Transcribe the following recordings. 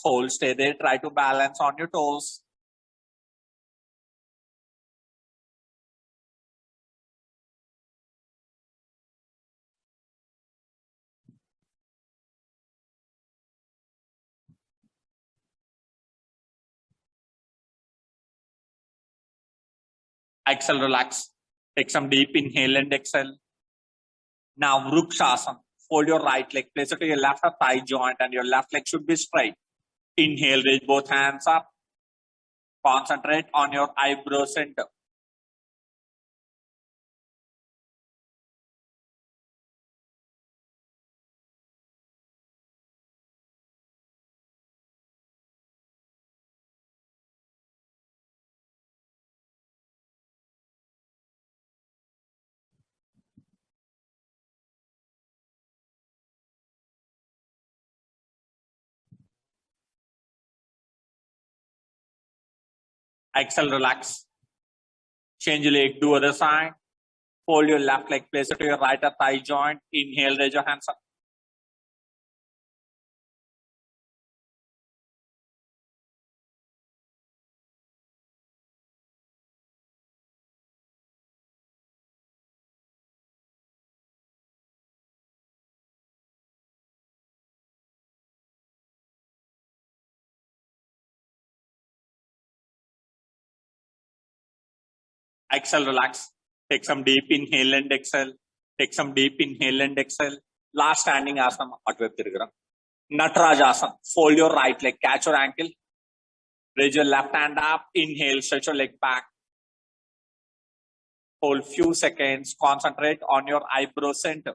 Hold, stay there. Try to balance on your toes. Exhale, relax. Take some deep inhale and exhale. Now, Vrukshasana. Fold your right leg, place it to your left thigh joint, and your left leg should be straight. Inhale, raise both hands up. Concentrate on your eyebrow center. Exhale, relax. Change your leg to other side. Fold your left leg, place it to your right thigh joint. Inhale, raise your hands up. Exhale, relax. Take some deep inhale and exhale. Take some deep inhale and exhale. Last standing asana. Natarajasana. Fold your right leg, catch your ankle. Raise your left hand up. Inhale, stretch your leg back. Hold few seconds. Concentrate on your eyebrow center.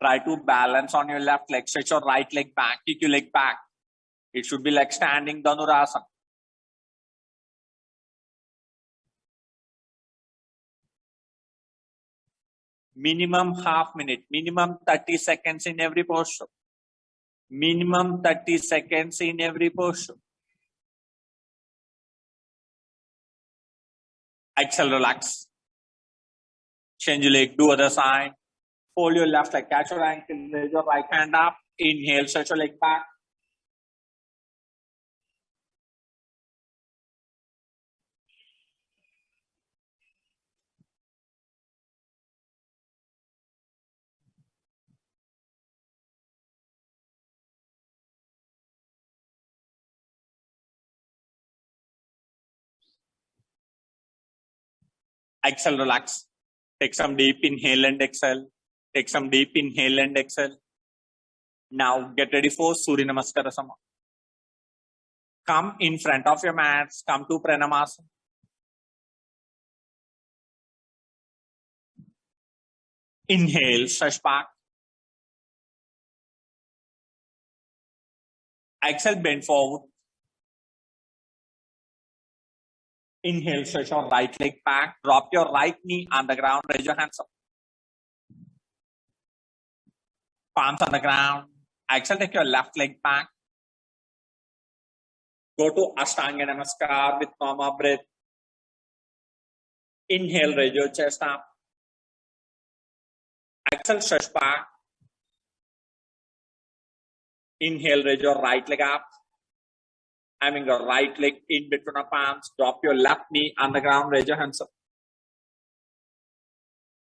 Try to balance on your left leg. Stretch your right leg back. Kick your leg back. It should be like standing Dhanurasana. Minimum half minute. Minimum 30 seconds in every posture. Minimum 30 seconds in every posture. Exhale, relax. Change your leg to other side. Fold your left leg, catch your ankle, raise your right hand up. Inhale, stretch your leg back. Exhale, relax. Take some deep inhale and exhale. Take some deep inhale and exhale. Now get ready for Surya Namaskara. Come in front of your mats. Come to Pranamasana. Inhale, stretch back. Exhale, bend forward. Inhale, stretch your right leg back. Drop your right knee on the ground. Raise your hands up. Palms on the ground. Exhale, take your left leg back. Go to Ashtanga Namaskar with normal breath. Inhale, raise your chest up. Exhale, stretch back. Inhale, raise your right leg up. Having your right leg in between your palms. Drop your left knee on the ground. Raise your hands up.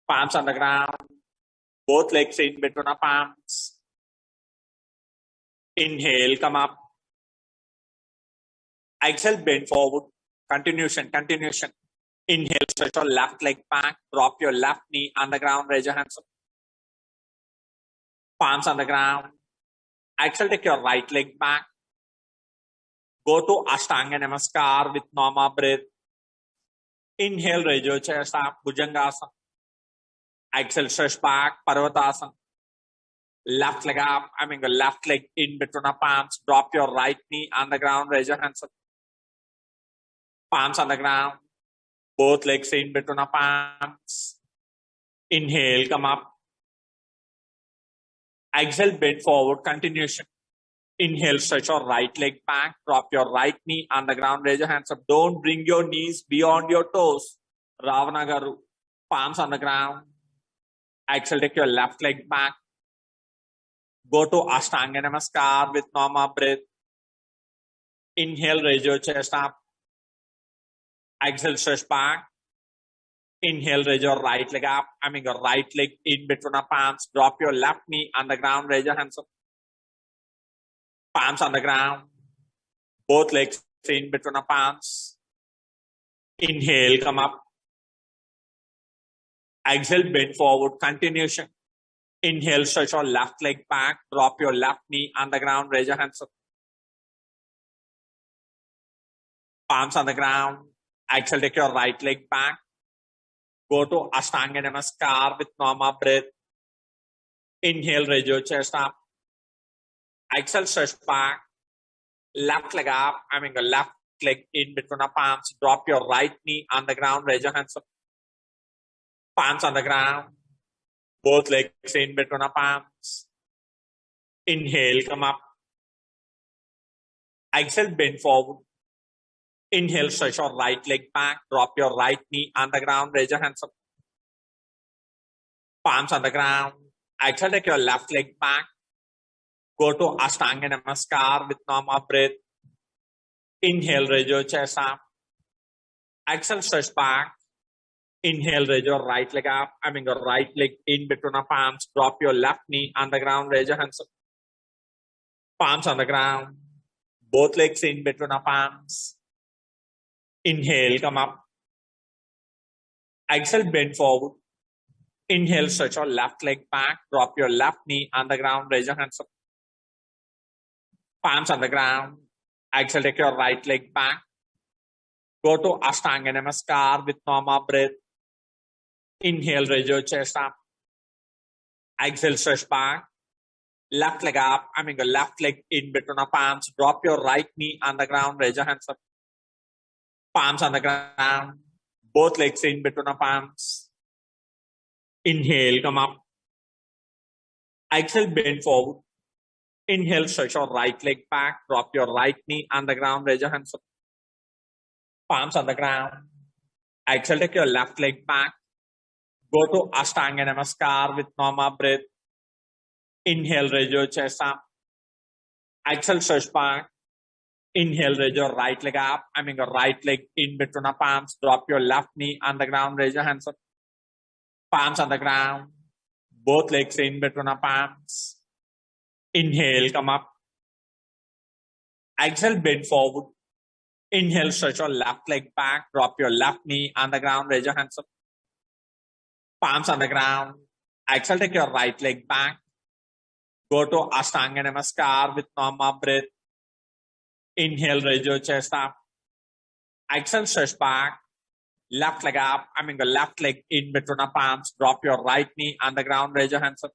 Palms on the ground. Both legs in between your palms. Inhale, come up. Exhale, bend forward. Continuation. Inhale, stretch your left leg back. Drop your left knee on the ground. Raise your hands up. Palms on the ground. Exhale, take your right leg back. Go to Ashtanga Namaskar with normal breath. Inhale, raise your chest up. Bhujangasana. Exhale, stretch back. Parvatasana. Left leg up. The left leg in between the palms. Drop your right knee on the ground. Raise your hands up. Palms on the ground. Both legs in between the palms. Inhale, come up. Exhale, bend forward. Continuation. Inhale, stretch your right leg back. Drop your right knee on the ground. Raise your hands up. Don't bring your knees beyond your toes. Ravana Garu. Palms on the ground. Exhale, take your left leg back. Go to Ashtanga Namaskar with normal breath. Inhale, raise your chest up. Exhale, stretch back. Inhale, raise your right leg up. Your right leg in between the palms. Drop your left knee on the ground. Raise your hands up. Palms on the ground. Both legs in between the palms. Inhale, come up. Exhale, bend forward. Continuation. Inhale, stretch your left leg back. Drop your left knee on the ground. Raise your hands up. Palms on the ground. Exhale, take your right leg back. Go to Ashtanga Namaskar with normal breath. Inhale, raise your chest up. Exhale, stretch back. Left leg up. The left leg in between the palms. Drop your right knee on the ground. Raise your hands up. Palms on the ground. Both legs in between the palms. Inhale, come up. Exhale, bend forward. Inhale, stretch your right leg back. Drop your right knee on the ground. Raise your hands up. Palms on the ground. Exhale, take your left leg back. Go to Ashtanga Namaskar with normal breath. Inhale, raise your chest up. Exhale, stretch back. Inhale, raise your right leg up. Your right leg in between the palms. Drop your left knee on the ground. Raise your hands up. Palms on the ground. Both legs in between the palms. Inhale, come up. Exhale, bend forward. Inhale, stretch your left leg back. Drop your left knee on the ground. Raise your hands up. Palms on the ground. Exhale, take your right leg back. Go to Ashtanga Namaskar with normal breath. Inhale, raise your chest up. Exhale, stretch back. Left leg up. The left leg in between the palms. Drop your right knee on the ground. Raise your hands up. Palms on the ground. Both legs in between the palms. Inhale, come up. Exhale, bend forward. Inhale, stretch your right leg back. Drop your right knee on the ground. Raise your hands up. Palms on the ground. Exhale, take your left leg back. Go to Ashtanga Namaskar with normal breath. Inhale, raise your chest up. Exhale, stretch back. Inhale, raise your right leg up. Your right leg in between the palms. Drop your left knee on the ground. Raise your hands up. Palms on the ground. Both legs in between the palms. Inhale, come up. Exhale, bend forward. Inhale, stretch your left leg back. Drop your left knee on the ground. Raise your hands up. Palms on the ground. Exhale, take your right leg back. Go to Ashtanga Namaskar with normal breath. Inhale, raise your chest up. Exhale, stretch back. Left leg up. The left leg in between the palms. Drop your right knee on the ground. Raise your hands up.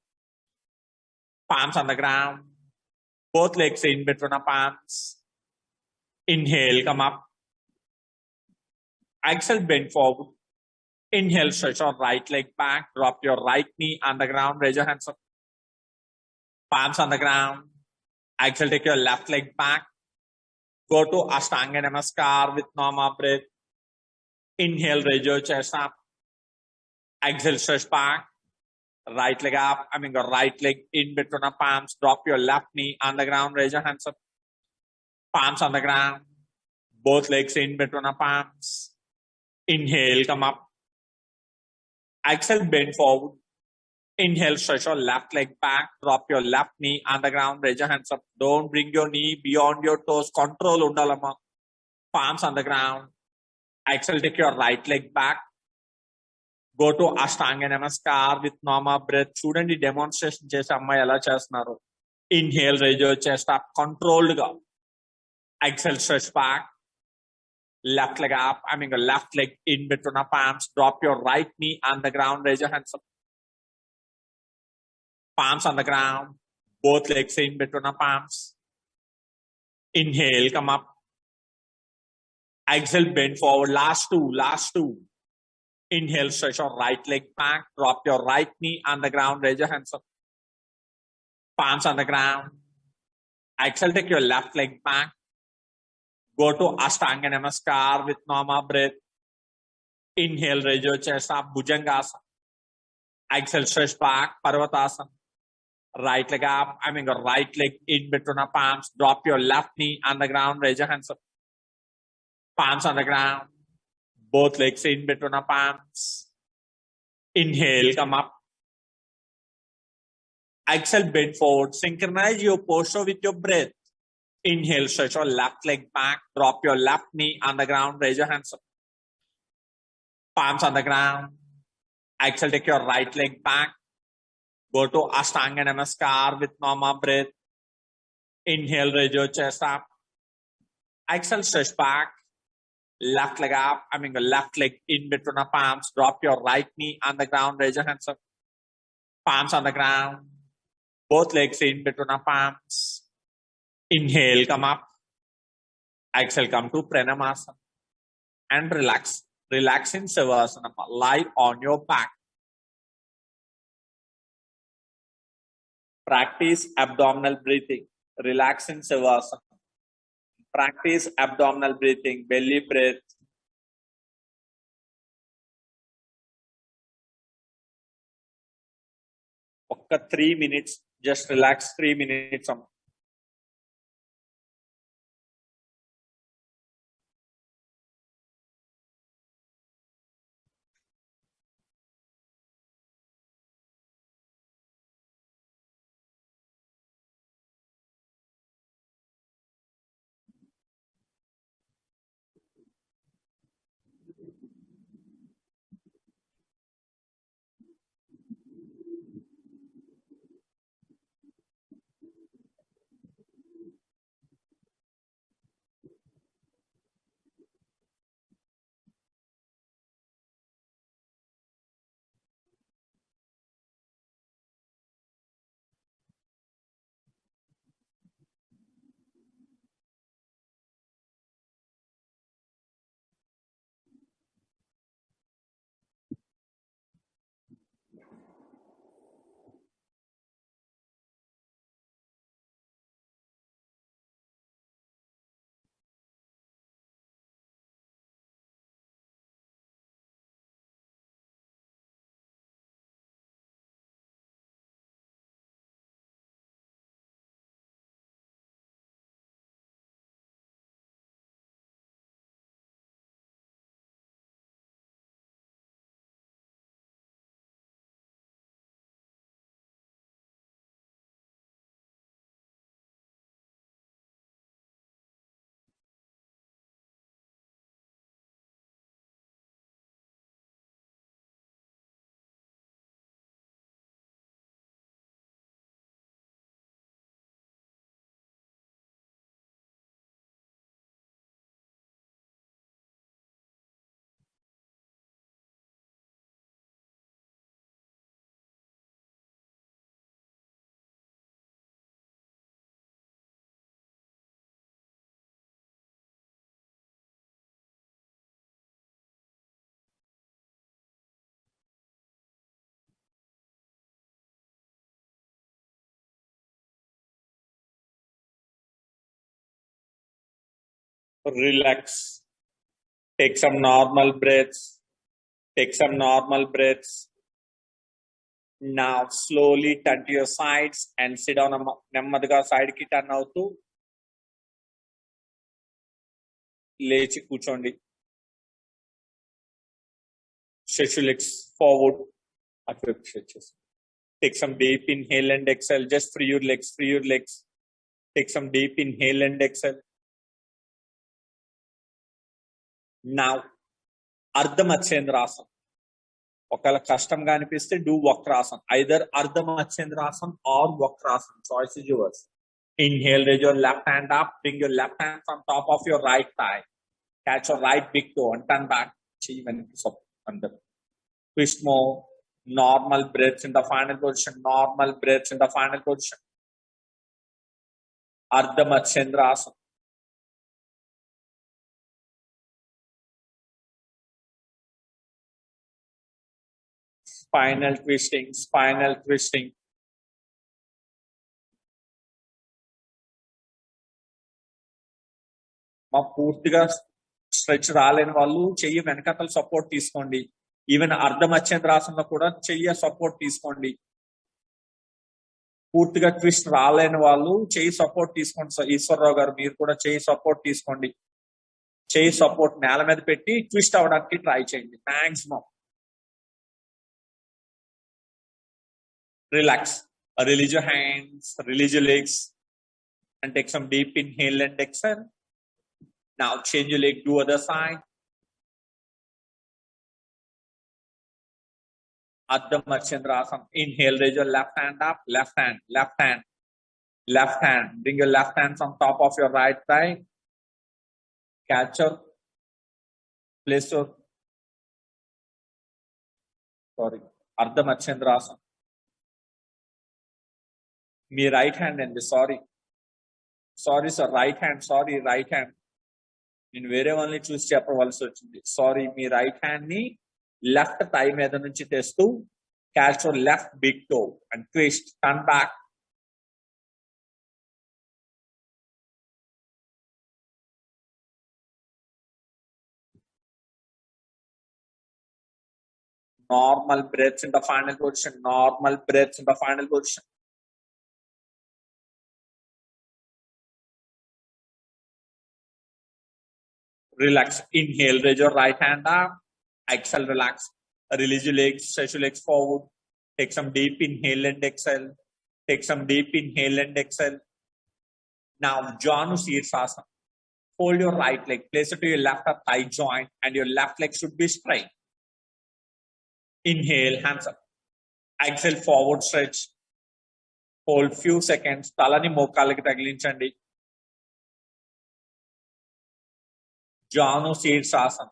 Palms on the ground. Both legs in between the palms. Inhale, come up. Exhale, bend forward. Inhale, stretch your right leg back. Drop your right knee on the ground. Raise your hands up. Palms on the ground. Exhale, take your left leg back. Go to Ashtanga Namaskar with normal breath. Inhale, raise your chest up. Exhale, stretch back. Right leg up. Your right leg in between the palms. Drop your left knee on the ground. Raise your hands up. Palms on the ground. Both legs in between the palms. Inhale, come up. Exhale, bend forward. Inhale, stretch your left leg back. Drop your left knee on the ground. Raise your hands up. Don't bring your knee beyond your toes. Control undalama. Palms on the ground. Exhale, take your right leg back. Go to Ashtanga Namaskar with normal breath. Student demonstration chesi amma ela chestunaru. Inhale, raise your chest up. Controlled ga. Exhale, stretch back. Left leg up. Left leg in between the palms. Drop your right knee on the ground. Raise your hands up. Palms on the ground. Both legs in between the palms. Inhale, come up. Exhale, bend forward. Last two. Inhale, stretch your right leg back. Drop your right knee on the ground. Raise your hands up. Palms on the ground. Exhale, take your left leg back. Go to Ashtanga Namaskar with normal breath. Inhale, raise your chest up. Bhujangasana. Exhale, stretch back. Parvatasana. Right leg up. Your right leg in between the palms. Drop your left knee on the ground. Raise your hands up. Palms on the ground. Both legs in between the palms. Inhale, come up. Exhale, bend forward. Synchronize your posture with your breath. Inhale, stretch your left leg back. Drop your left knee on the ground. Raise your hands up. Palms on the ground. Exhale, take your right leg back. Go to Ashtanga Namaskar with normal breath. Inhale, raise your chest up. Exhale, stretch back. Left leg up. The left leg in between the palms. Drop your right knee on the ground. Raise your hands up. Palms on the ground. Both legs in between the palms. Inhale, come up. Exhale, come to Pranamasana. And relax. Relax in Savasana. Lie on your back. Practice abdominal breathing. Relax in Savasana. Practice abdominal breathing. Belly breath. Okka 3 minutes. Just relax 3 minutes. Relax. Take some normal breaths. Take some normal breaths. Now slowly turn to your sides and sit on a నెమ్మదిగా side ki turn అవుతూ లేచి కూర్చోండి. Stretch your legs forward. Take some deep inhale and exhale. Just free your legs. Free your legs. Take some deep inhale and exhale. Now, Ardha Matsyendrasana. ఒకవేళ కష్టంగా అనిపిస్తే do Vakrasana. Either Ardha Matsyendrasana or Vakrasana. Choice is yours. Inhale, raise your left hand up. Bring your left hand on top of your right thigh. Catch your right big toe and turn back. Twist more. Normal breaths in the final position. Normal breaths in the final position. Ardha Matsyendrasana. Spinal twisting, spinal twisting. మా పూర్తిగా stretch రాలేని వాళ్ళు చెయ్యి వెనకతల support తీసుకోండి. Even అర్ధ మత్స్యేంద్రాసనంలో కూడా చెయ్యి support తీసుకోండి. పూర్తిగా ట్విస్ట్ రాలేని వాళ్ళు చేయి సపోర్ట్ తీసుకోండి. ఈశ్వరరావు గారు మీరు కూడా చేయి సపోర్ట్ తీసుకోండి. చేయి సపోర్ట్ నేల మీద పెట్టి ట్విస్ట్ అవడానికి ట్రై చేయండి. Maximum relax. Release your hands, release your legs, and take some deep inhale and exhale. Now change your leg to other side. Ardha Matsyendrasana. Inhale, raise your left hand up, left hand, left hand, left hand. Bring your left hands on top of your right thigh. Catch your, place your, Ardha Matsyendrasana. మీ right hand అండి. Sorry sir, right hand. నేను వేరే వాళ్ళని చూసి చెప్పవలసి వచ్చింది. Sorry, మీ right hand ని లెఫ్ట్ థై మీద నుంచి తెస్తూ catch your left big toe and twist, turn back. Normal breaths in the final position. Normal breaths in the final position. Relax. Inhale, raise your right hand up. Exhale, relax. Release your legs, stretch your legs forward. Take some deep inhale and exhale. Take some deep inhale and exhale. Now, Janu Sirsasana. Hold your right leg, place it to your left thigh joint, and your left leg should be straight. Inhale, hands up. Exhale, forward stretch. Hold few seconds. Talani mokaliki tagilinchandi. Janu Sirsasana.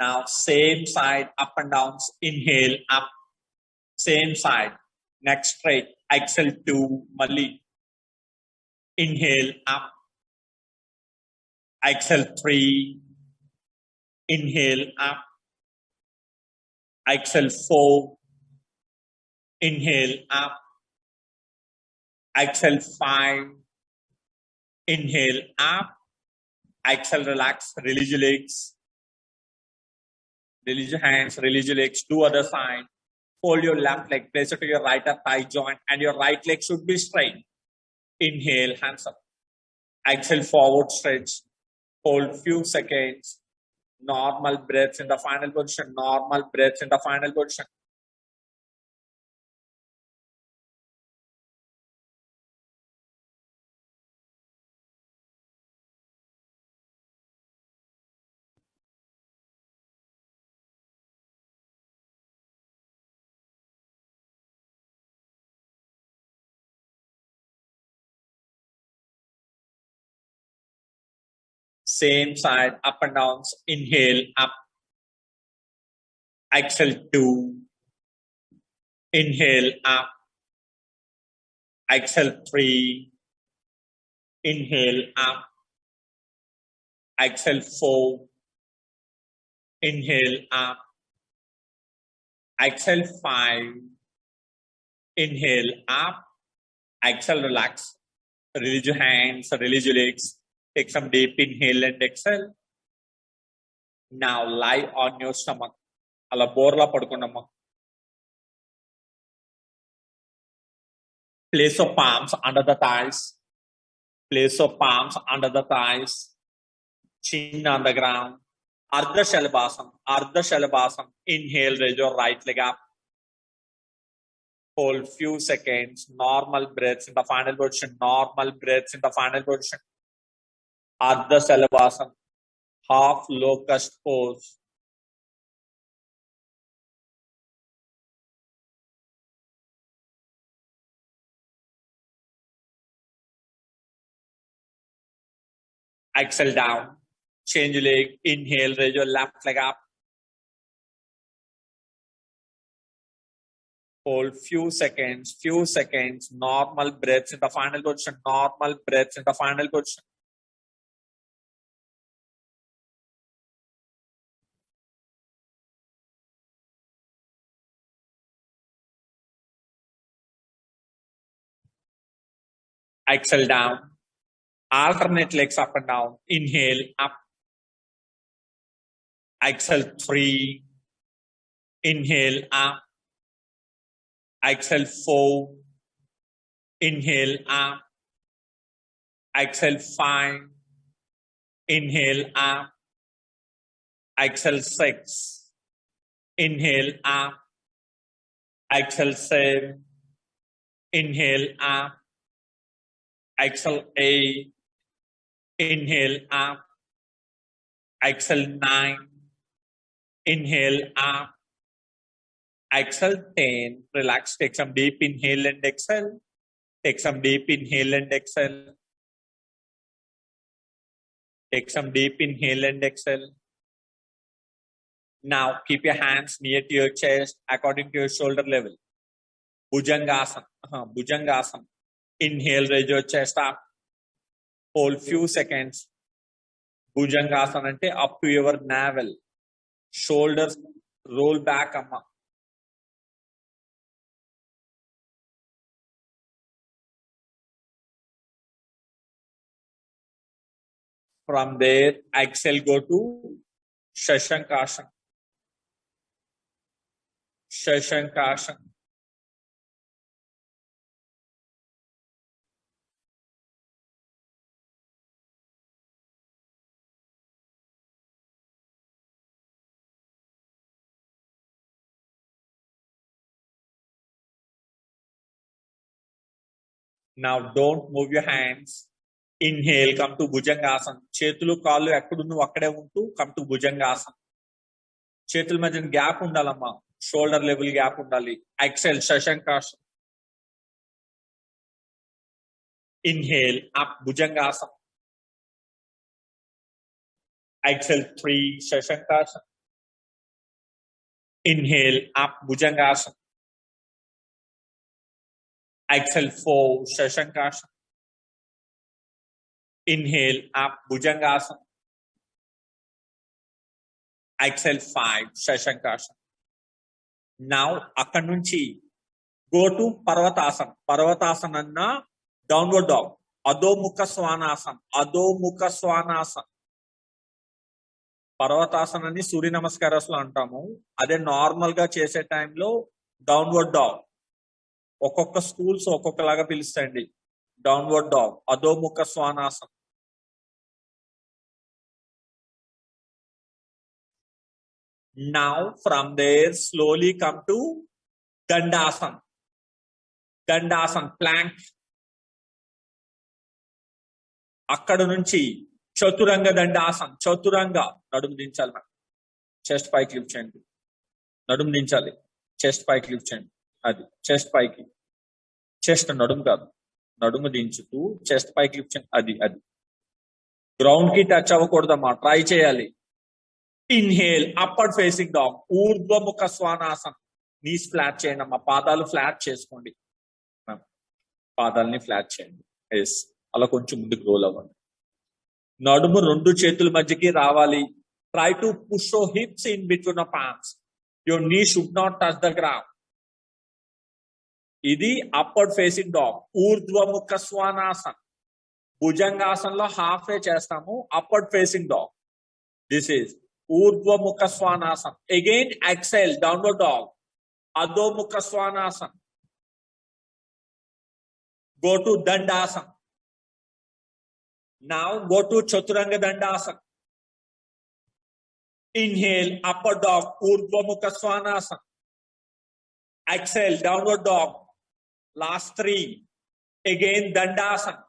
Now, same side, up and downs. Inhale, up. Same side. Next straight. Exhale, 2. Mali. Inhale, up. Exhale, 3. Inhale, up. Exhale, 4. Inhale, up. Exhale, 5. Inhale, up. Exhale, relax. Release your legs. Release your hands, release your legs to other side. Fold your left leg, place it to your right thigh joint, and your right leg should be straight. Inhale, hands up. Exhale, forward stretch. Hold few seconds. Normal breaths in the final position. Normal breaths in the final position. Same side, up and downs. Inhale, up. Exhale, 2. Inhale, up. Exhale, 3. Inhale, up. Exhale, 4. Inhale, up. Exhale, 5. Inhale, up. Exhale, relax. Release your hands, release your legs. Take some deep inhale and exhale. Now lie on your stomach. Ala borla padukundamma. Place your palms under the thighs. Place your palms under the thighs. Chin on the ground. Ardha Shalabhasana. Ardha Shalabhasana. Inhale, raise your right leg up. Hold few seconds. Normal breaths in the final position. Normal breaths in the final position. Ardha Shalabhasana. Half locust pose. Exhale down. Change your leg. Inhale, raise your left leg up. Hold few seconds, normal breaths in the final position, normal breaths in the final position. Exhale down, alternate legs up and down. Inhale up, exhale 3, inhale up, exhale 4, inhale up, exhale 5, inhale up, exhale 6, inhale up, exhale 7, inhale up, exhale 8, inhale up, exhale 9, inhale up, exhale 10. Relax, take some deep inhale and exhale. Take some deep inhale and exhale. Take some deep inhale and exhale. Now keep your hands near to your chest according to your shoulder level. Bhujangasana. Bhujangasana. Inhale, raise your chest up. Hold few seconds. Bhujangasana ante up to your navel. Shoulders roll back, amma. From there, exhale, go to Shashankasana. Shashankasana. Now don't move your hands. Inhale, come to Bhujangasana. చేతులు కాళ్ళు ఎక్కడ నువ్వు అక్కడే ఉంటూ come to Bhujangasana. చేతుల మధ్య gap ఉండాలమ్మా. Shoulder level gap ఉండాలి. Exhale, Shashankasana. Inhale, up, Bhujangasana. Exhale, 3, Shashankasana. Inhale, up, Bhujangasana. Exhale, 4, Shashankasana. Inhale, up, Bhujangasana. Exhale, 5, Shashankasana. Now, akkad nunchi go to Parvatasana. Parvatasana anna downward dog. Adho Mukha Svanasana. Adho Mukha Svanasana. పర్వతాసనాన్ని సూర్య నమస్కారాలు అంటాము. అదే normal గా చేసే టైంలో downward dog. ఒక్కొక్క schools ఒక్కొక్కలాగా పిలుస్తాయండి. Downward dog, అధోముఖ శ్వానాసనం. Now from there slowly come to Dandasana. Dandasana, plank. అక్కడ నుంచి చతురంగ దండాసన. చతురంగ నడుము దించాలి. మనం చెస్ట్ పైకి లిఫ్ట్ చేయండి. నడుము దించాలి. చెస్ట్ పైకి లిఫ్ట్ చేయండి. అది చెస్ట్ పైకి. చెస్ట్ నడుము కాదు, నడుము దించుతూ చెస్ట్ పైకి లిఫ్ట్ చేయండి. అది అది గ్రౌండ్ కి టచ్ అవ్వకూడదమ్మా. ట్రై చేయాలి. ఇన్హేల్, అప్పర్ ఫేసింగ్ డాగ్, ఊర్ధ్వముఖ శ్వానాసన. నీస్ ఫ్లాట్ చేయండి అమ్మా. పాదాలు ఫ్లాట్ చేసుకోండి. పాదాలని ఫ్లాట్ చేయండి. ఎస్, అలా కొంచెం ముందుకు రోల్ అవ్వండి. నడుము రెండు చేతుల మధ్యకి రావాలి. Try to push your hips in between your palms. Your knee should not touch the ground. ఇది అప్పర్ ఫేసింగ్ డాగ్, ఊర్ధ్వముఖ శ్వానాసన. భుజంగాసనలో హాఫ్ ఏ చేస్తాము. Upper facing dog. This is ఊర్ధ్వముఖ శ్వానాసన. అగైన్ ఎక్సెల్, డౌన్వర్డ్ డాగ్, అధోముఖ శ్వానాసన. Go to Dandasana. Now go to Chaturanga Dandasana. Inhale, upper dog, Urdhva Svanasana. Exhale, downward dog. Last 3. Again, Dandasana.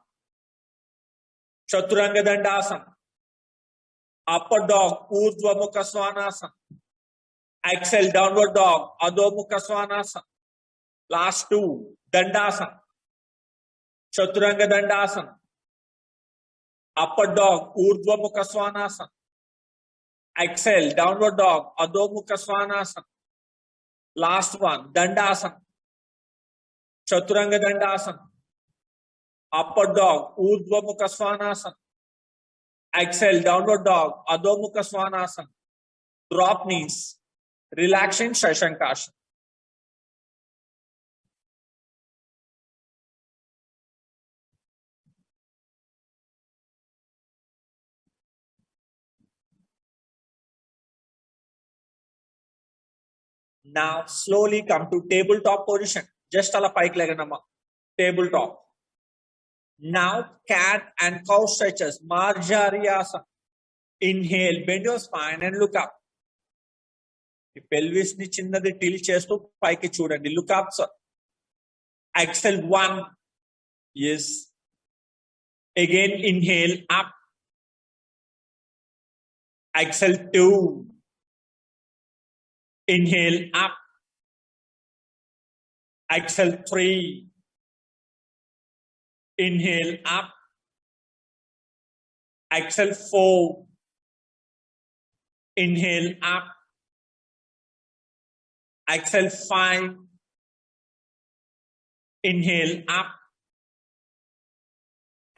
Chaturanga Dandasana. Upper dog, Urdhva Svanasana. Exhale, downward dog, Adho Svanasana. Last 2. Dandasana. Chaturanga Dandasana. Upper dog, Urdhva Mukha Svanasana. Exhale, downward dog, Adho Mukha Svanasana. Last one, Dandasana. Chaturanga Dandasana. Upward dog, Urdhva Mukha Svanasana. Exhale, downward dog, Adho Mukha Svanasana. Drop knees. Relaxing Shashankasana. Now slowly come to tabletop position. Just ala pike laganama. Tabletop. Now cat and cow stretches. Marjariyasana. Inhale, bend your spine and look up. Pelvis ni chinnadi tilt chestu paiki chudandi. Look up, sir. Exhale 1. Yes. Again inhale up. Exhale 2. Inhale up. Exhale 3. Inhale up. Exhale 4. Inhale up. Exhale 5. Inhale up.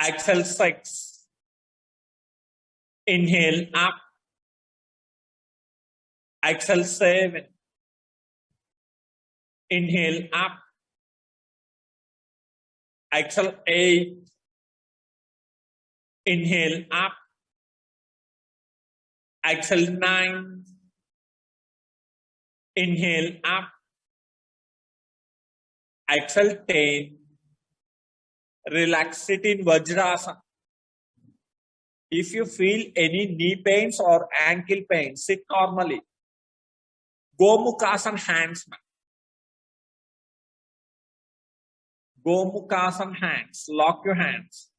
Exhale 6. Inhale up. Exhale 7. Inhale up. Exhale 8. Inhale up. Exhale 9. Inhale up. Exhale 10. Relax, sit in Vajrasana. If you feel any knee pains or ankle pains, sit normally. Gomukhasana hands. Gomukhasana hands. Lock your hands.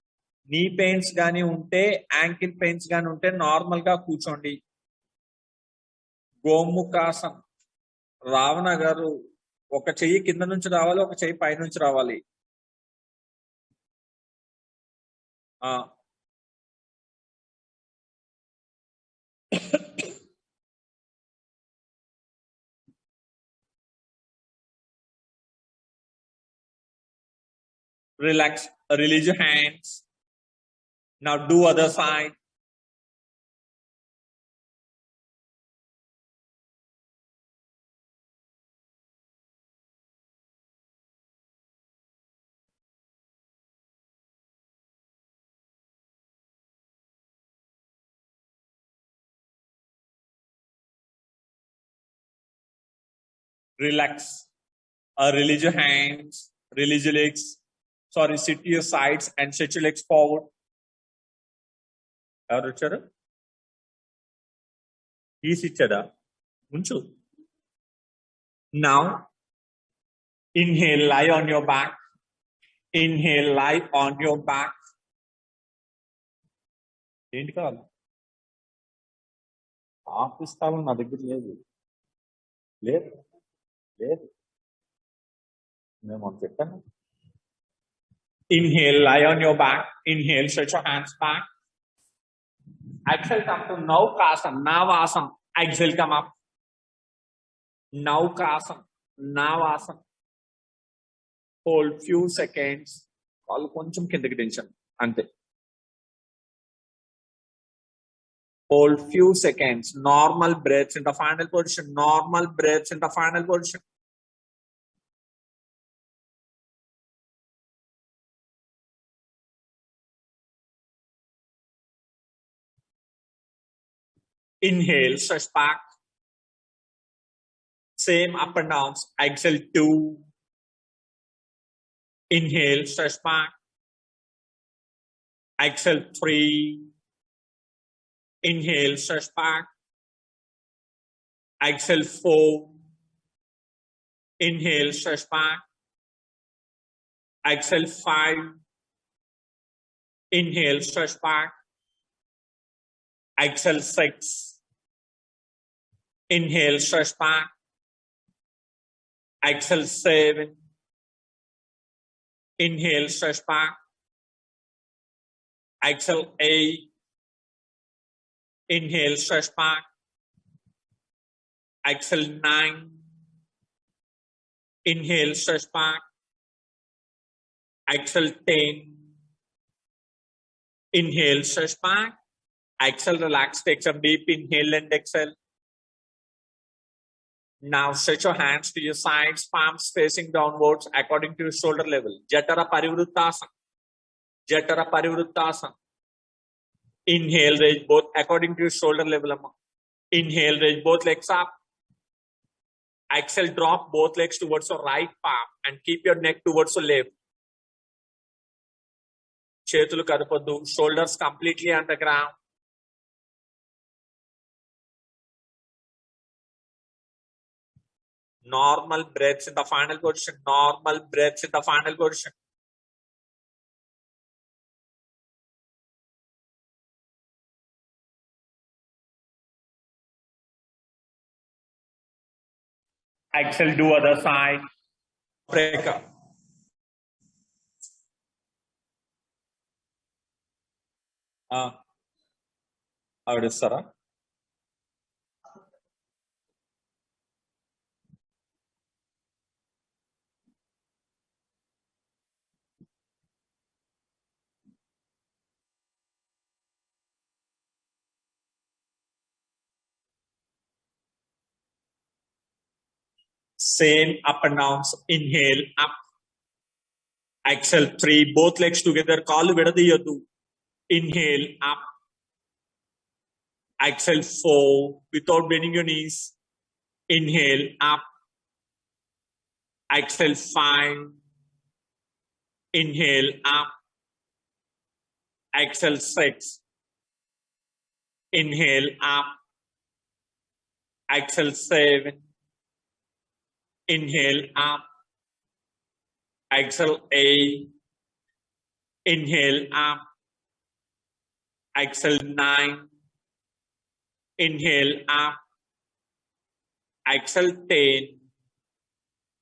Knee pains gani unte, ankle pains gani unte, normal ga kuchondi. Gomukhasana. Ravana garu oka cheyi kinda nunchi ravali, oka cheyi pai nunchi ravali. Relax, release your hands. Now do other side. Relax. Release your hands. Release your legs. Sorry, sit to your sides and stretch your legs forward. Ever వచ్చారు? Easy ఇచ్చాడా? ఉంచు. Now, inhale, lie on your back. Inhale, lie on your back. ఏంటి కావాలి? Office కావాలి నా దగ్గర లేదు. లేదు లేదు మేము చెప్పాను. Inhale, lie on your back. Inhale, stretch your hands back. Exhale, come to Naukasana, Navasana. Exhale, come up. Naukasana, Navasana. Hold few seconds. All koncham kindaki దించండి ante. Hold few seconds. Normal breaths in the final position. Normal breaths in the final position. Inhale, stretch back. Same up and downs. Exhale 2. Inhale, stretch back. Exhale 3. Inhale, stretch back. Exhale 4. Inhale, stretch back. Exhale 5. Inhale, stretch back. Exhale 6. Inhale, stretch back. Exhale 7. Inhale, stretch back. Exhale 8. Inhale, stretch back. Exhale 9. Inhale, stretch back. Exhale 10. Inhale, stretch back. Exhale, relax. Take some deep inhale and exhale. Now stretch your hands to your sides, palms facing downwards according to your shoulder level. Jatara Parivrittasana. Jatara Parivrittasana. Inhale, raise both according to your shoulder level. Inhale, raise both legs up. Exhale, drop both legs towards your right palm and keep your neck towards your left. Chetulu kadupoddu, shoulders completely on the ground. Normal breaths in the final position. Normal breaths in the final position. Exhale, do other side. Break up. Avadistaరా? Same up and downs. Inhale, up. Exhale, 3. Both legs together. Kaalu vidadiyadu. Inhale, up. Exhale, 4. Without bending your knees. Inhale, up. Exhale, 5. Inhale, up. Exhale, 6. Inhale, up. Exhale, 7. Inhale, up. Exhale, 8. Inhale, up. Exhale, 9. Inhale, up. Exhale, 10.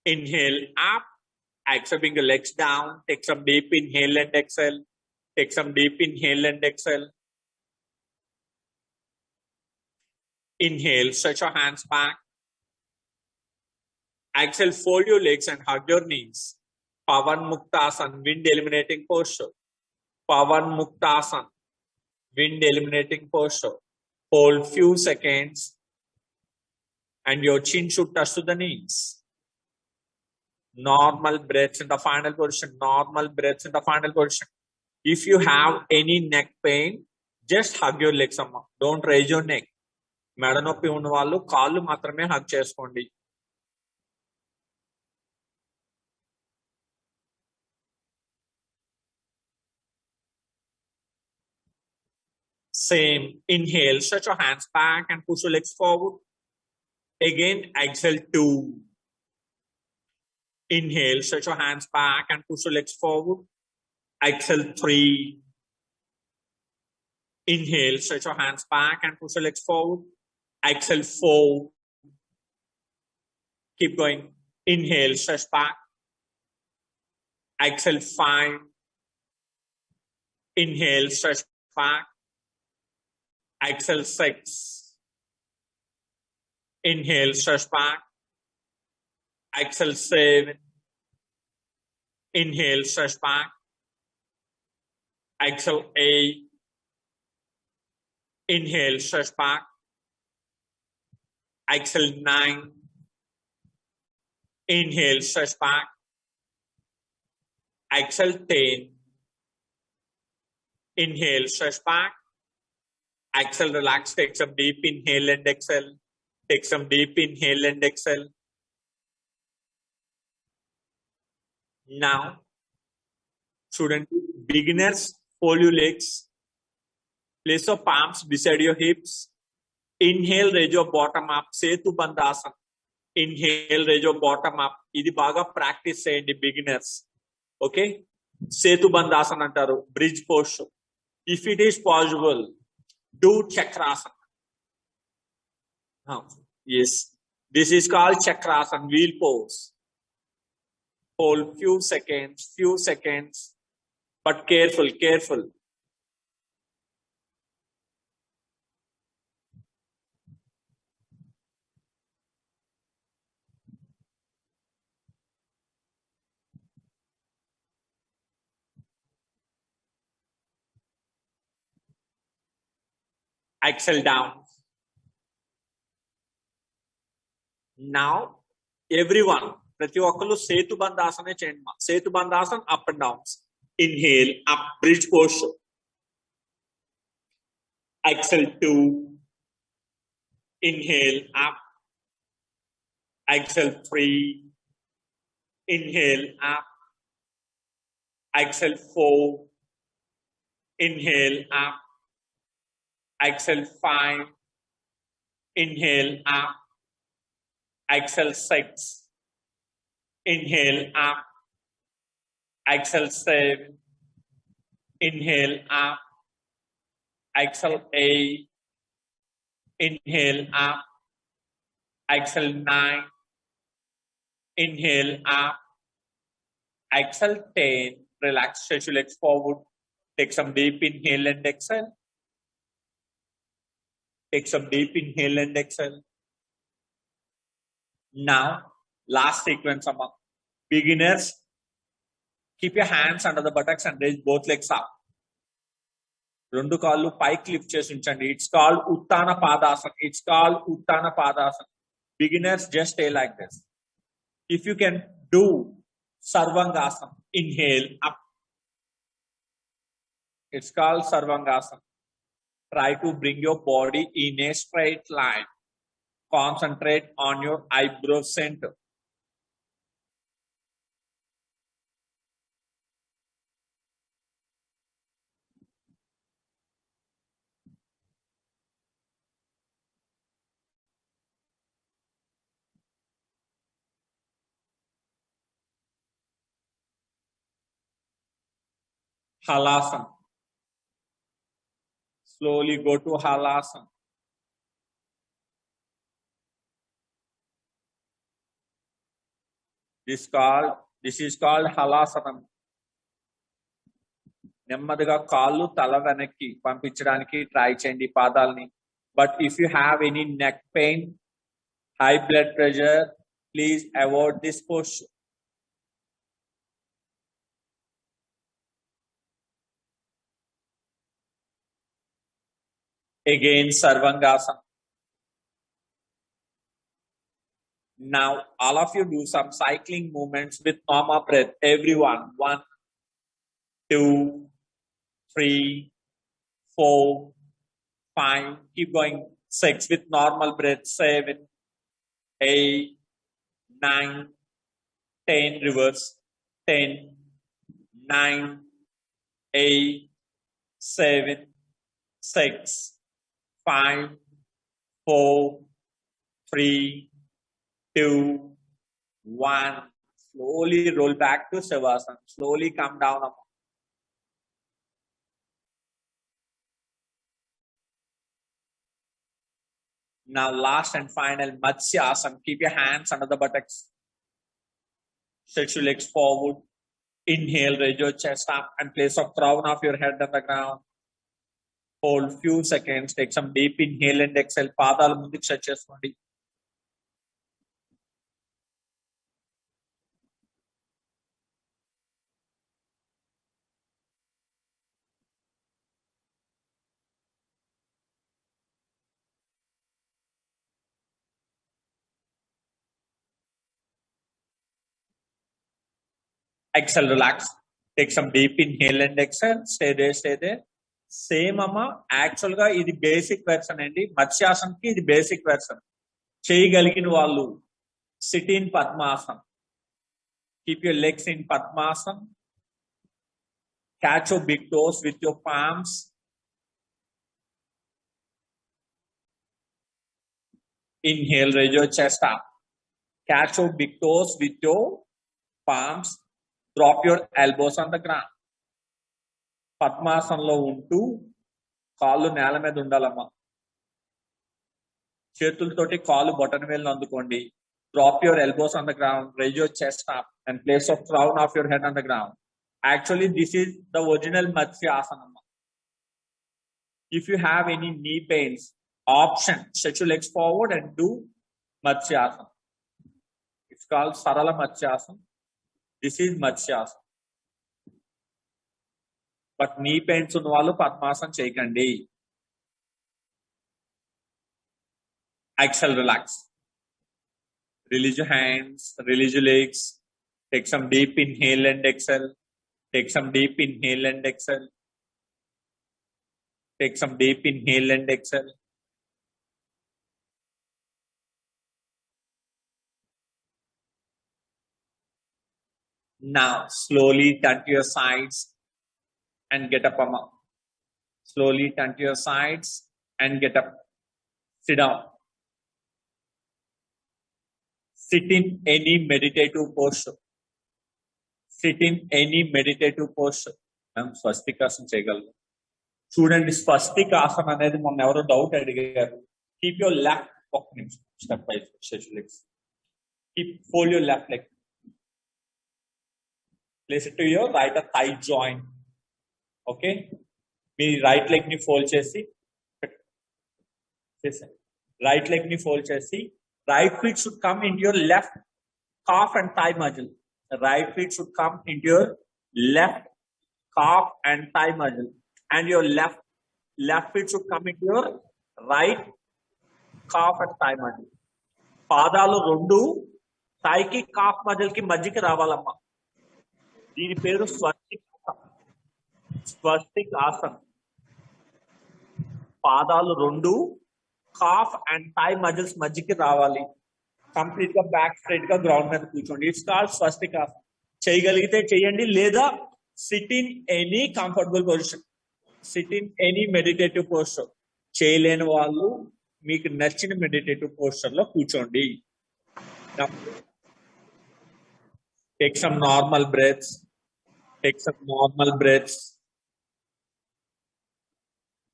Inhale, up. Exhale, bring your legs down. Take some deep inhale and exhale. Take some deep inhale and exhale. Inhale, stretch your hands back. Exhale, fold your legs and hug your knees. Pavan Muktasana, wind eliminating posture. Pavan Muktasana, wind eliminating posture. Hold few seconds and your chin should touch to the knees. Normal breaths in the final position. Normal breaths in the final position. If you have any neck pain, just hug your legs. Don't raise your neck. మెడ నొప్పి ఉన్న వాళ్ళు కాళ్ళు మాత్రమే hug చేసుకోండి. Same. Inhale, stretch your hands back and push your legs forward. Again, exhale 2. Inhale, stretch your hands back and push your legs forward. Exhale 3. Inhale, stretch your hands back and push your legs forward. Exhale 4. Keep going. Inhale, stretch back. Exhale 5. Inhale, stretch back. Exhale 6. Inhale, stretch back. Exhale 7. Inhale, stretch back. Exhale 8. Inhale, stretch back. Exhale 9. Inhale, stretch back. Exhale 10. Inhale, stretch back. Exhale, relax. Take some deep inhale and exhale. Take some deep inhale and exhale. Now, student, beginners, fold your legs. Place your palms beside your hips. Inhale, raise your bottom up. Setu Bandhasana. Inhale, raise your bottom up. Idi baga practice cheyandi beginners. Okay? Setu Bandhasana antaru. Bridge posture. If it is possible, do Chakrasana. Yes. This is called Chakrasana, wheel pose. Hold few seconds. But careful. Exhale down. Now everyone, ప్రతి ఒక్కరు సేతు బంధాసనే చేయండి. Setu బంధాసన్ up and down. Inhale up, bridge posture. Exhale 2. Inhale up. Exhale 3. Inhale up. Exhale 4. Inhale up. Exhale 5. Inhale up. Exhale 6. Inhale up. Exhale 7. Inhale up. Exhale 8. Inhale up. Exhale 9. Inhale up. Exhale 10. Relax, stretch your legs forward. Take some deep inhale and exhale. Take some deep inhale and exhale. Now, last sequence among beginners. Keep your hands under the buttocks and raise both legs up. రెండు కాళ్ళు పైకి lift చేసి ఉంచండి. It's called Uttana Padasan. It's called Uttana Padasan. Beginners, just stay like this. If you can do Sarvangasana, inhale up. It's called Sarvangasana. Try to bring your body in a straight line. Concentrate on your eyebrow center. Halasana. Slowly go to Halasana. This is called Halasanam. నెమ్మదిగా కాళ్ళు తల వెనక్కి పంపించడానికి try చేయండి పాదాలని. But if you have any neck pain, high blood pressure, please avoid this posture. Again, Sarvangasana. Now, all of you do some cycling movements with normal breath. Everyone, 1, 2, 3, 4, 5. Keep going. 6 with normal breath. 7, 8, 9, 10. Reverse. 10, 9, 8, 7, 6, 5, 4, 3, 2, 1. Slowly roll back to Savasana. Slowly come down. Now last and final Matsyasana. Keep your hands under the buttocks. Stretch your legs forward. Inhale, raise your chest up and place a crown of your head on the ground. Hold few seconds. Take some deep inhale and exhale. Padalu munduku stretch cheskondi. Exhale, relax. Take some deep inhale and exhale. Stay there, stay there. Same amma. Actual ga idi basic version andi. Matsyasana ki idi basic version. Cheyagalagina vallu sit in Padmasana. Keep your legs in Padmasana. Catch your big toes with your palms. Inhale, raise your chest up. Catch your big toes with your palms. Drop your elbows on the ground. పద్మాసనంలో ఉంటూ కాళ్ళు నేల మీద ఉండాలమ్మా. చేతులతోటి కాళ్ళు బొటన వేలు అందుకోండి. Drop your elbows on the ground. Raise your chest up and place a crown of your head on the ground. Actually, this is the original Matsyasana. If you have any knee pains, option, stretch your legs forward and do Matsyasana. It's called Sarala Matsyasana. This is Matsyasana. But knee pains ఉన్న వాళ్ళు పద్మాసనం చేయకండి. Exhale, relax. Release your hands, release your legs. Take some deep inhale and exhale. Take some deep inhale and exhale. Take some deep inhale and exhale. Now, slowly turn to your sides and get up, Amma. Slowly turn to your sides and get up. Sit down. Sit in any meditative posture. Sit in any meditative posture. మనం స్వస్తికాసనం చేయగలరు. చూడండి, స్వస్తికాసనం అనేది మొన్న ఎవరో doubt అడిగారు. Keep your left, ఒక్క నిమిషం, step by step. Keep fold your left leg. Place it to your right thigh joint. Okay, మీ రైట్ లెగ్ ని ఫోల్డ్ చేసి రైట్ లెగ్ ని ఫోల్డ్ చేసి right feet should come into your left calf and thigh muscle. Right feet should come into your left calf and thigh muscle, and your left feet should come into your right calf and thigh muscle. పాదాలు రెండు thigh కి cough muscle కి మధ్యకి రావాలమ్మా. దీని పేరు స్వస్తికాసనం. పాదాలు రెండు cough and thigh muscles మధ్యకి రావాలి. కంప్లీట్ గా బ్యాక్ స్ట్రైట్ గా గ్రౌండ్ మీద కూర్చోండి. ఇట్స్ కాల్డ్ స్వస్తికాసనం. చేయగలిగితే చేయండి, లేదా sit in any comfortable position, sit in any meditative posture. చేయలేని వాళ్ళు మీకు నచ్చిన మెడిటేటివ్ పోస్టర్ లో కూర్చోండి. Take some normal breaths. Take some normal breaths.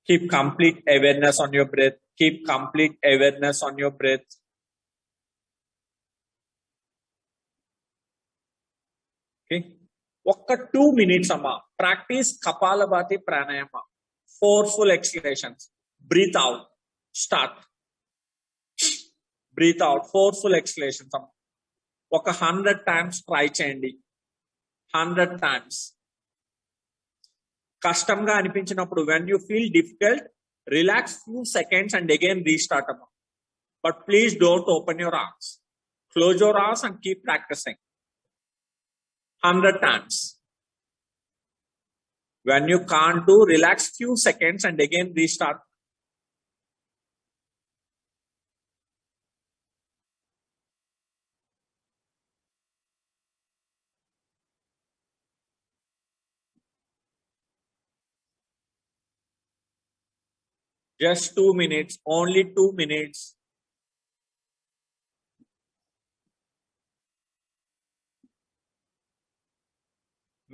Keep complete awareness on your breath. Keep complete awareness on your breath. Okay. ఒక్క 2 minutes అమ్మా. Practice Kapalabhati Pranayama. Forceful exhalations. Breathe out. Start. Breathe out. Forceful exhalations అమ్మా. ఒక 100 times try చేయండి. 100 times. కష్టంగా అనిపించినప్పుడు, when you feel difficult, relax few seconds and again restart. But please don't open your arms. Close your eyes and keep practicing. 100 times. When you can't do, relax few seconds and again restart. Just 2 minutes, only 2 minutes.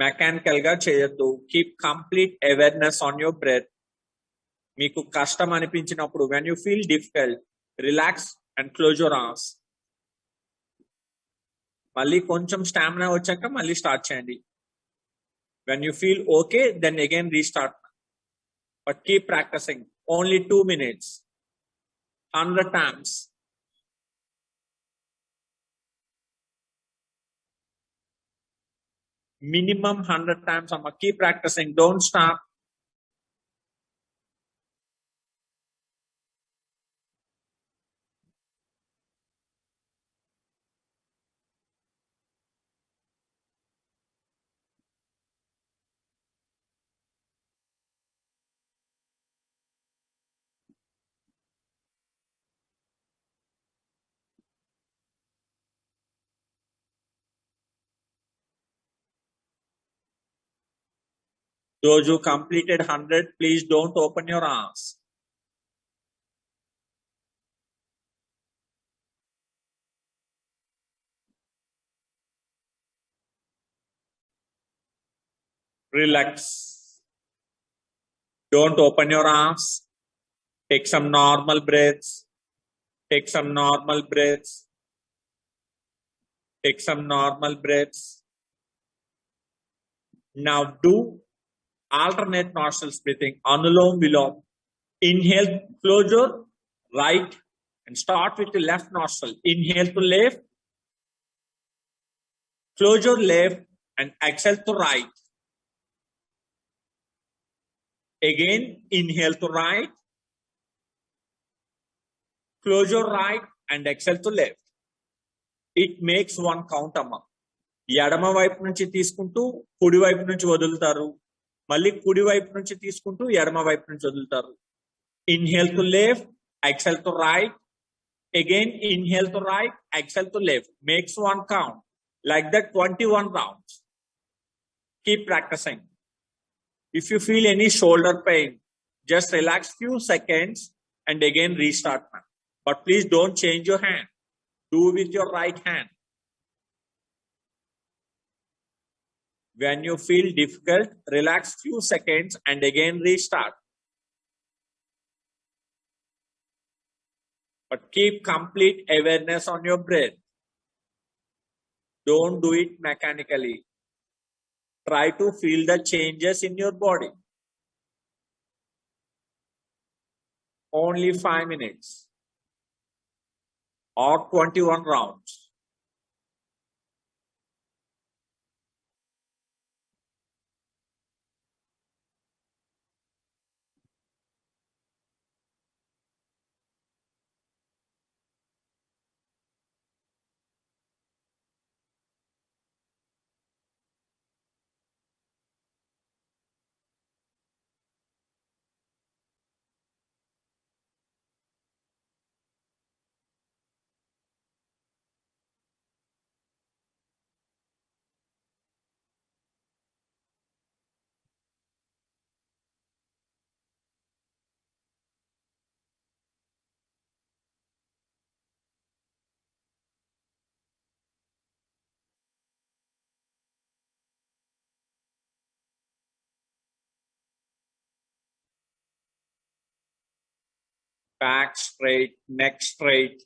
Mechanical గా చేయొద్దు. Keep complete awareness on your breath. మీకు కష్టం అనిపించినప్పుడు, when you feel difficult, relax and close your eyes. మళ్ళీ కొంచెం stamina వచ్చాక మళ్ళీ start చేయండి. When you feel okay, then again restart. But keep practicing. Only 2 minutes. 100 times. Minimum 100 times. Keep practicing. Don't stop. Those who completed 100, please don't open your eyes. Relax. Don't open your eyes. Take some normal breaths. Take some normal breaths. Take some normal breaths. Now do alternate nostrils breathing. Anulom Vilom. Inhale, close your right and start with the left nostril. Inhale to left. Close your left and exhale to right. Again, inhale to right. Close your right and exhale to left. It makes one count అమ్మ. ఎడమ వైపు నుంచి తీసుకుంటూ కుడి వైపు నుంచి వదులుతారు, మళ్ళీ కుడి వైపు నుంచి తీసుకుంటూ ఎడమ వైపు నుంచి వదులుతారు. Inhale to left, exhale to right. Again, inhale to right, exhale to left. Makes one count. Like that, 21 rounds. Keep practicing. If you feel any shoulder pain, just relax few seconds and again restart. But please don't change your hand. Do with your right hand. When you feel difficult, relax few seconds and again restart. But keep complete awareness on your breath. Don't do it mechanically. Try to feel the changes in your body. Only 5 minutes or 21 rounds. Back straight, neck straight.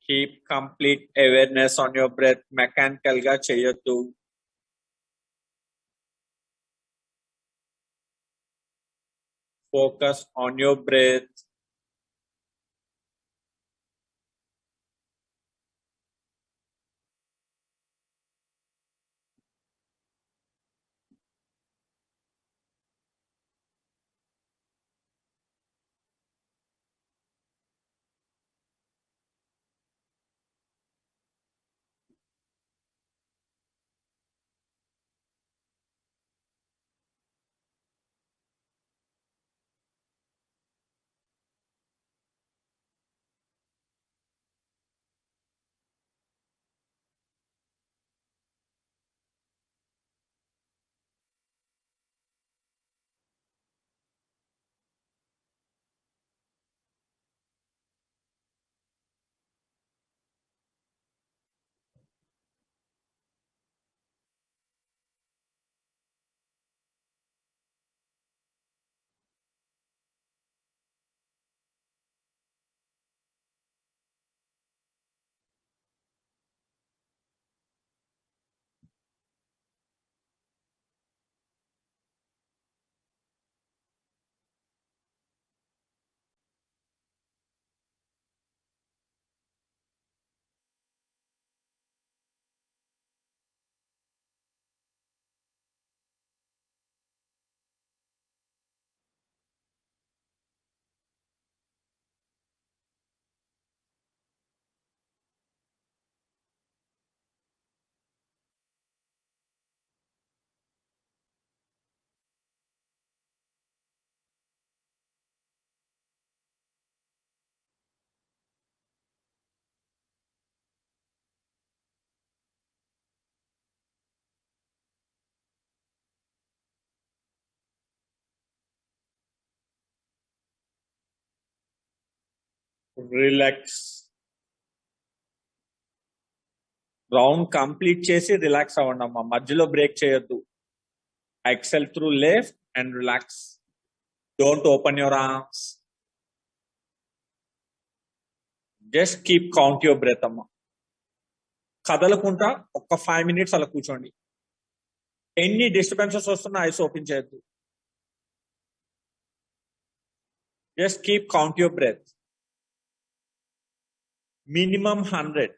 Keep complete awareness on your breath. Mechanical ga cheyoddu. Focus on your breath. Relax. Round complete చేసి relax అవ్వండి అమ్మా, మధ్యలో break చేయొద్దు. Exhale through left and relax. Don't open your arms. Just keep count your breath అమ్మా. కదలకుండా ఒక్క 5 minutes అలా కూర్చోండి. ఎన్ని డిస్టర్బెన్సెస్ వస్తున్నా ఐస్ ఓపెన్ చేయొద్దు. Just keep count your breath. minimum 100.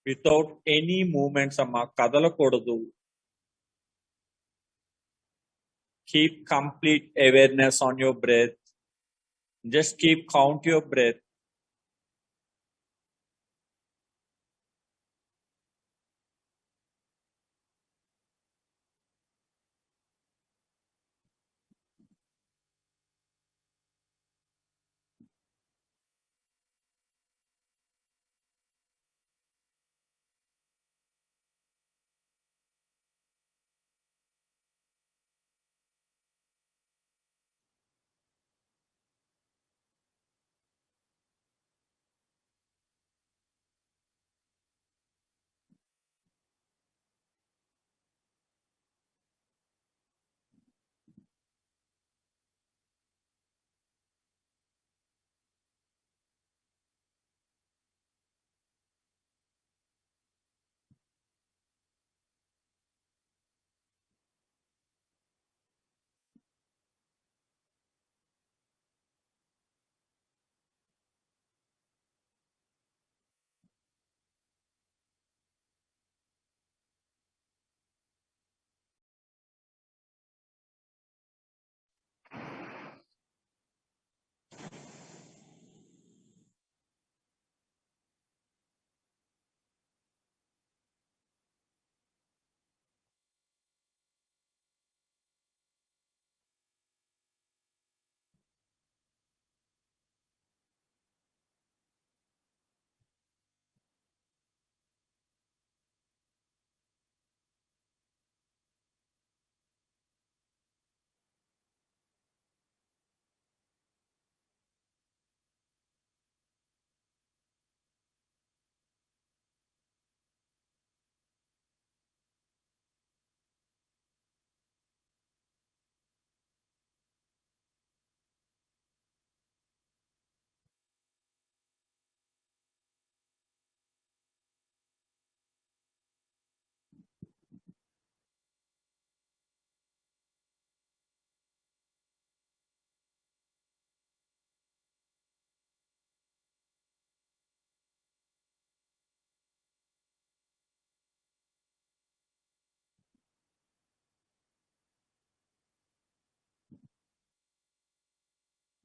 Without any movements, amma kadalakodadu. Keep complete awareness on your breath. Just keep count your breath.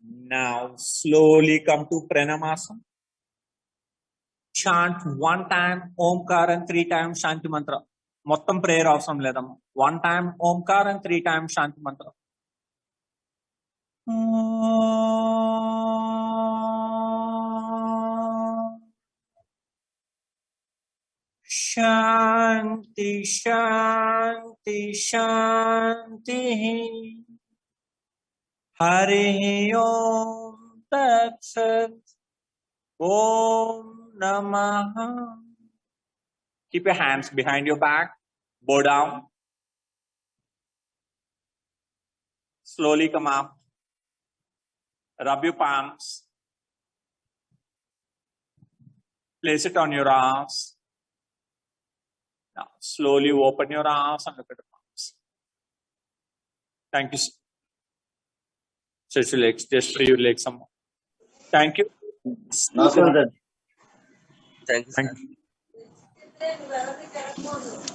Now slowly come to Pranamasana. Chant 1 time Omkar and 3 times Shanti Mantra. Mottam prayer avasam ledamma. 1 time Omkar and 3 times Shanti Mantra. Shanti, Shanti, Shanti. Hari Om Tat Sat. Om Namaha. Keep your hands behind your back. Bow down. Slowly come up. Rub your palms. Place it on your arms. Now, slowly open your arms and look at the palms. Thank you. Stretch your legs. Just free your legs some more. Thank you. Thank you. Thank you.